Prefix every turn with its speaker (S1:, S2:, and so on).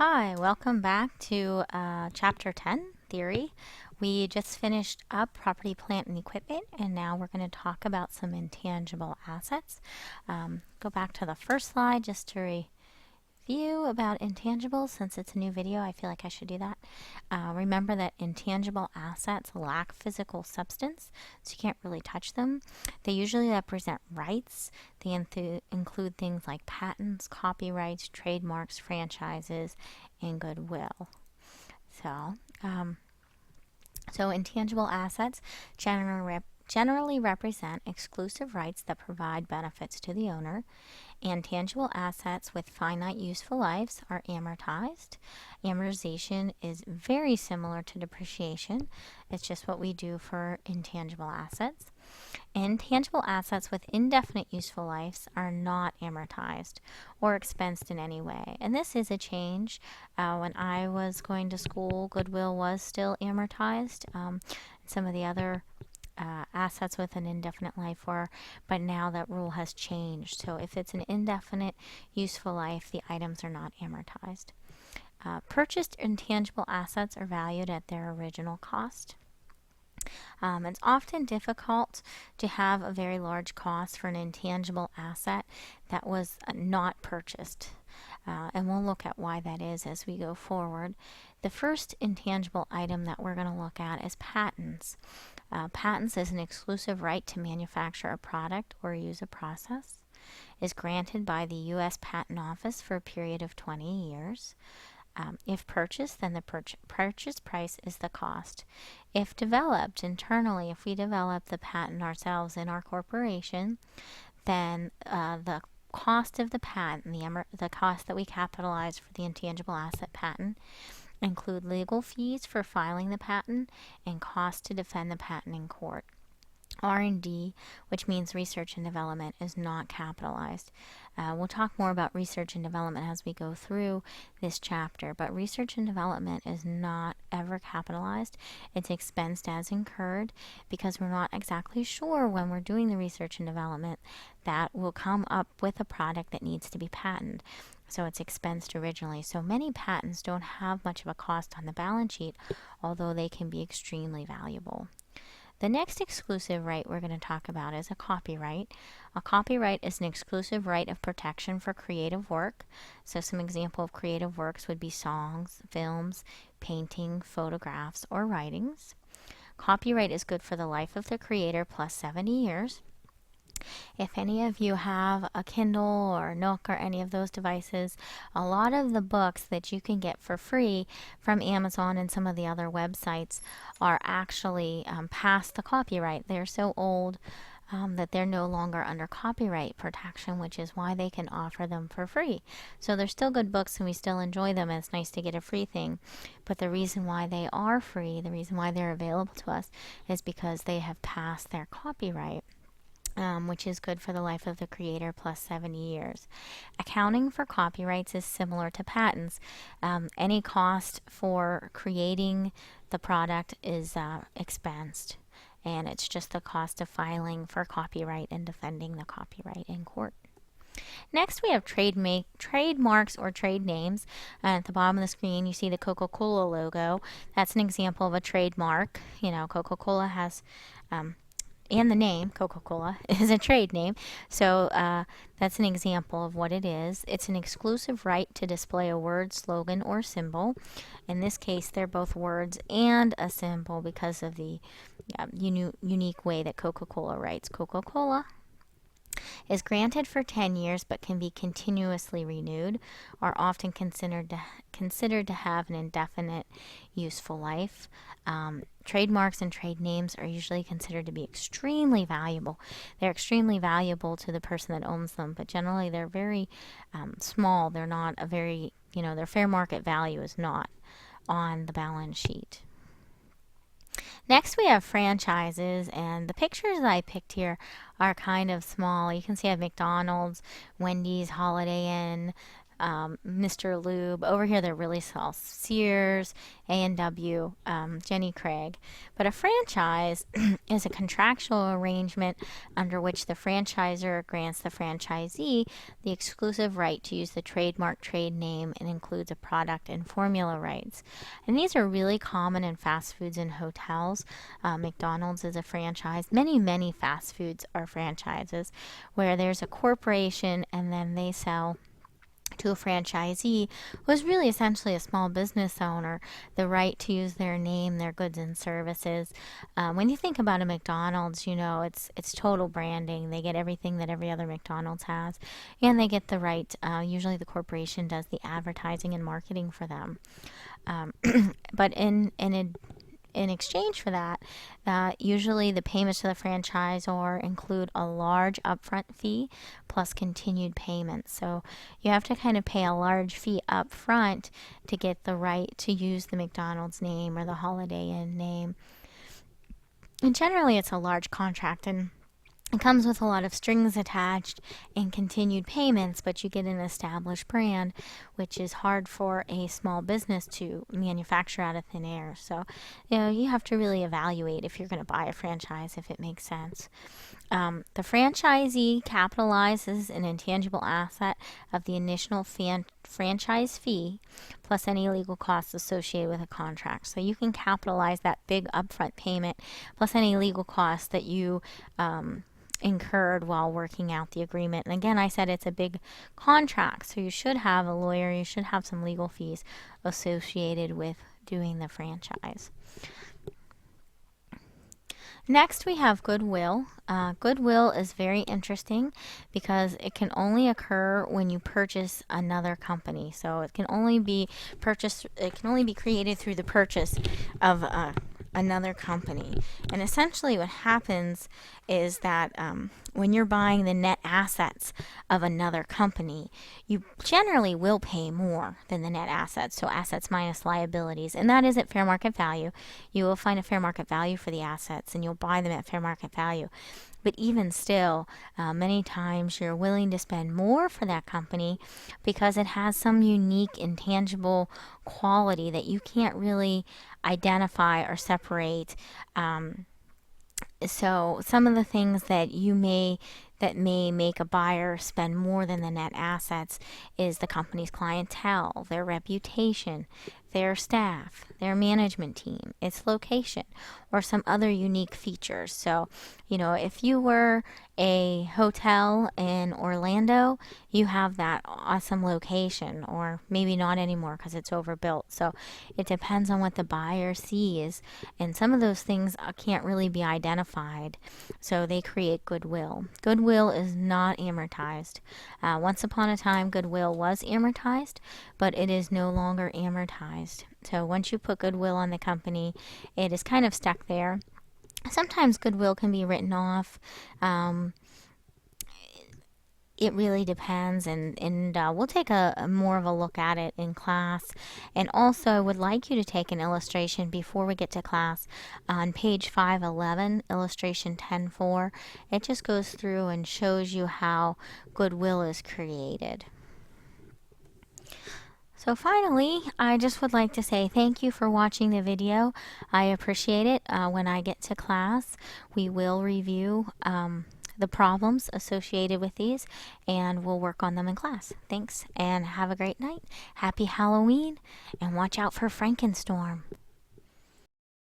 S1: Hi, welcome back to Chapter 10, Theory. We just finished up property, plant, and equipment, and now we're going to talk about some intangible assets. Go back to the first slide just to review about intangibles. Since it's a new video, I feel like I should do that. Remember that intangible assets lack physical substance, so you can't really touch them. They usually represent rights. They include things like patents, copyrights, trademarks, franchises, and goodwill. So intangible assets generally represent exclusive rights that provide benefits to the owner. And tangible assets with finite useful lives are amortized. Amortization is very similar to depreciation. It's just what we do for intangible assets. Intangible assets with indefinite useful lives are not amortized or expensed in any way. And this is a change. When I was going to school, goodwill was still amortized. Some of the other assets with an indefinite life were, but now that rule has changed. So if it's an indefinite useful life, the items are not amortized. Purchased intangible assets are valued at their original cost. It's often difficult to have a very large cost for an intangible asset that was not purchased. And we'll look at why that is as we go forward. The first intangible item that we're going to look at is patents. Patents is an exclusive right to manufacture a product or use a process. Is granted by the U.S. Patent Office for a period of 20 years. If purchased, then the purchase price is the cost. If developed internally, if we develop the patent ourselves in our corporation, then the cost of the patent, the cost that we capitalize for the intangible asset patent, include legal fees for filing the patent and costs to defend the patent in court. R&D, which means research and development, is not capitalized. We'll talk more about research and development as we go through this chapter, but research and development is not ever capitalized. It's expensed as incurred because we're not exactly sure when we're doing the research and development that we'll come up with a product that needs to be patented. So it's expensed originally. So many patents don't have much of a cost on the balance sheet, although they can be extremely valuable. The next exclusive right we're going to talk about is a copyright. A copyright is an exclusive right of protection for creative work. So some example of creative works would be songs, films, painting, photographs, or writings. Copyright is good for the life of the creator plus 70 years. If any of you have a Kindle or Nook or any of those devices, a lot of the books that you can get for free from Amazon and some of the other websites are actually past the copyright. They're so old that they're no longer under copyright protection, which is why they can offer them for free. So they're still good books and we still enjoy them, and it's nice to get a free thing. But the reason why they are free, the reason why they're available to us, is because they have passed their copyright. Which is good for the life of the creator plus 70 years. Accounting for copyrights is similar to patents. Any cost for creating the product is expensed, and it's just the cost of filing for copyright and defending the copyright in court. Next, we have trademarks or trade names. At the bottom of the screen, you see the Coca-Cola logo. That's an example of a trademark. Coca-Cola has and the name Coca-Cola is a trade name. So that's an example of what it is. It's an exclusive right to display a word, slogan, or symbol. In this case, they're both words and a symbol because of the unique way that Coca-Cola writes. Coca-Cola is granted for 10 years but can be continuously renewed, are often considered to have an indefinite useful life. Trademarks and trade names are usually considered to be extremely valuable. They're extremely valuable to the person that owns them, but generally they're very small. They're not a very, their fair market value is not on the balance sheet. Next, we have franchises, and the pictures that I picked here are kind of small. You can see I have McDonald's, Wendy's, Holiday Inn, Mr. Lube. Over here, they're really small. Sears, A&W, Jenny Craig. But a franchise is a contractual arrangement under which the franchisor grants the franchisee the exclusive right to use the trademark trade name and includes a product and formula rights. And these are really common in fast foods and hotels. McDonald's is a franchise. Many fast foods are franchises where there's a corporation and then they sell to a franchisee who is really essentially a small business owner the right to use their name, their goods and services. When you think about a McDonald's, you know, it's total branding. They get everything that every other McDonald's has, and they get the right, usually the corporation does the advertising and marketing for them. But in exchange for that, usually the payments to the franchisor include a large upfront fee plus continued payments. So you have to kind of pay a large fee up front to get the right to use the McDonald's name or the Holiday Inn name. And generally it's a large contract, and it comes with a lot of strings attached and continued payments, but you get an established brand, which is hard for a small business to manufacture out of thin air. So, you know, you have to really evaluate if you're going to buy a franchise, if it makes sense. The franchisee capitalizes an intangible asset of the initial franchise fee plus any legal costs associated with a contract. So you can capitalize that big upfront payment plus any legal costs that you incurred while working out the agreement. And again, I said it's a big contract, so you should have a lawyer, you should have some legal fees associated with doing the franchise. Next, we have goodwill. Goodwill is very interesting because it can only occur when you purchase another company. So it can only be created through the purchase of another company. And essentially what happens is that when you're buying the net assets of another company, you generally will pay more than the net assets, so assets minus liabilities, and that is at fair market value. You will find a fair market value for the assets and you'll buy them at fair market value. But even still, many times you're willing to spend more for that company because it has some unique intangible quality that you can't really identify or separate. So some of the things that may make a buyer spend more than the net assets is the company's clientele, their reputation, their staff, their management team, its location, or some other unique features. So, you know, if you were a hotel in Orlando, you have that awesome location, or maybe not anymore because it's overbuilt. So it depends on what the buyer sees, and some of those things can't really be identified, so they create goodwill. Goodwill is not amortized. Once upon a time, goodwill was amortized, but it is no longer amortized. So once you put goodwill on the company, it is kind of stuck there. Sometimes goodwill can be written off. It really depends, and we'll take a more of a look at it in class. And also, I would like you to take an illustration before we get to class on page 511, illustration 10.4. It just goes through and shows you how goodwill is created. So finally, I just would like to say thank you for watching the video. I appreciate it. When I get to class, we will review the problems associated with these, and we'll work on them in class. Thanks, and have a great night. Happy Halloween, and watch out for Frankenstorm.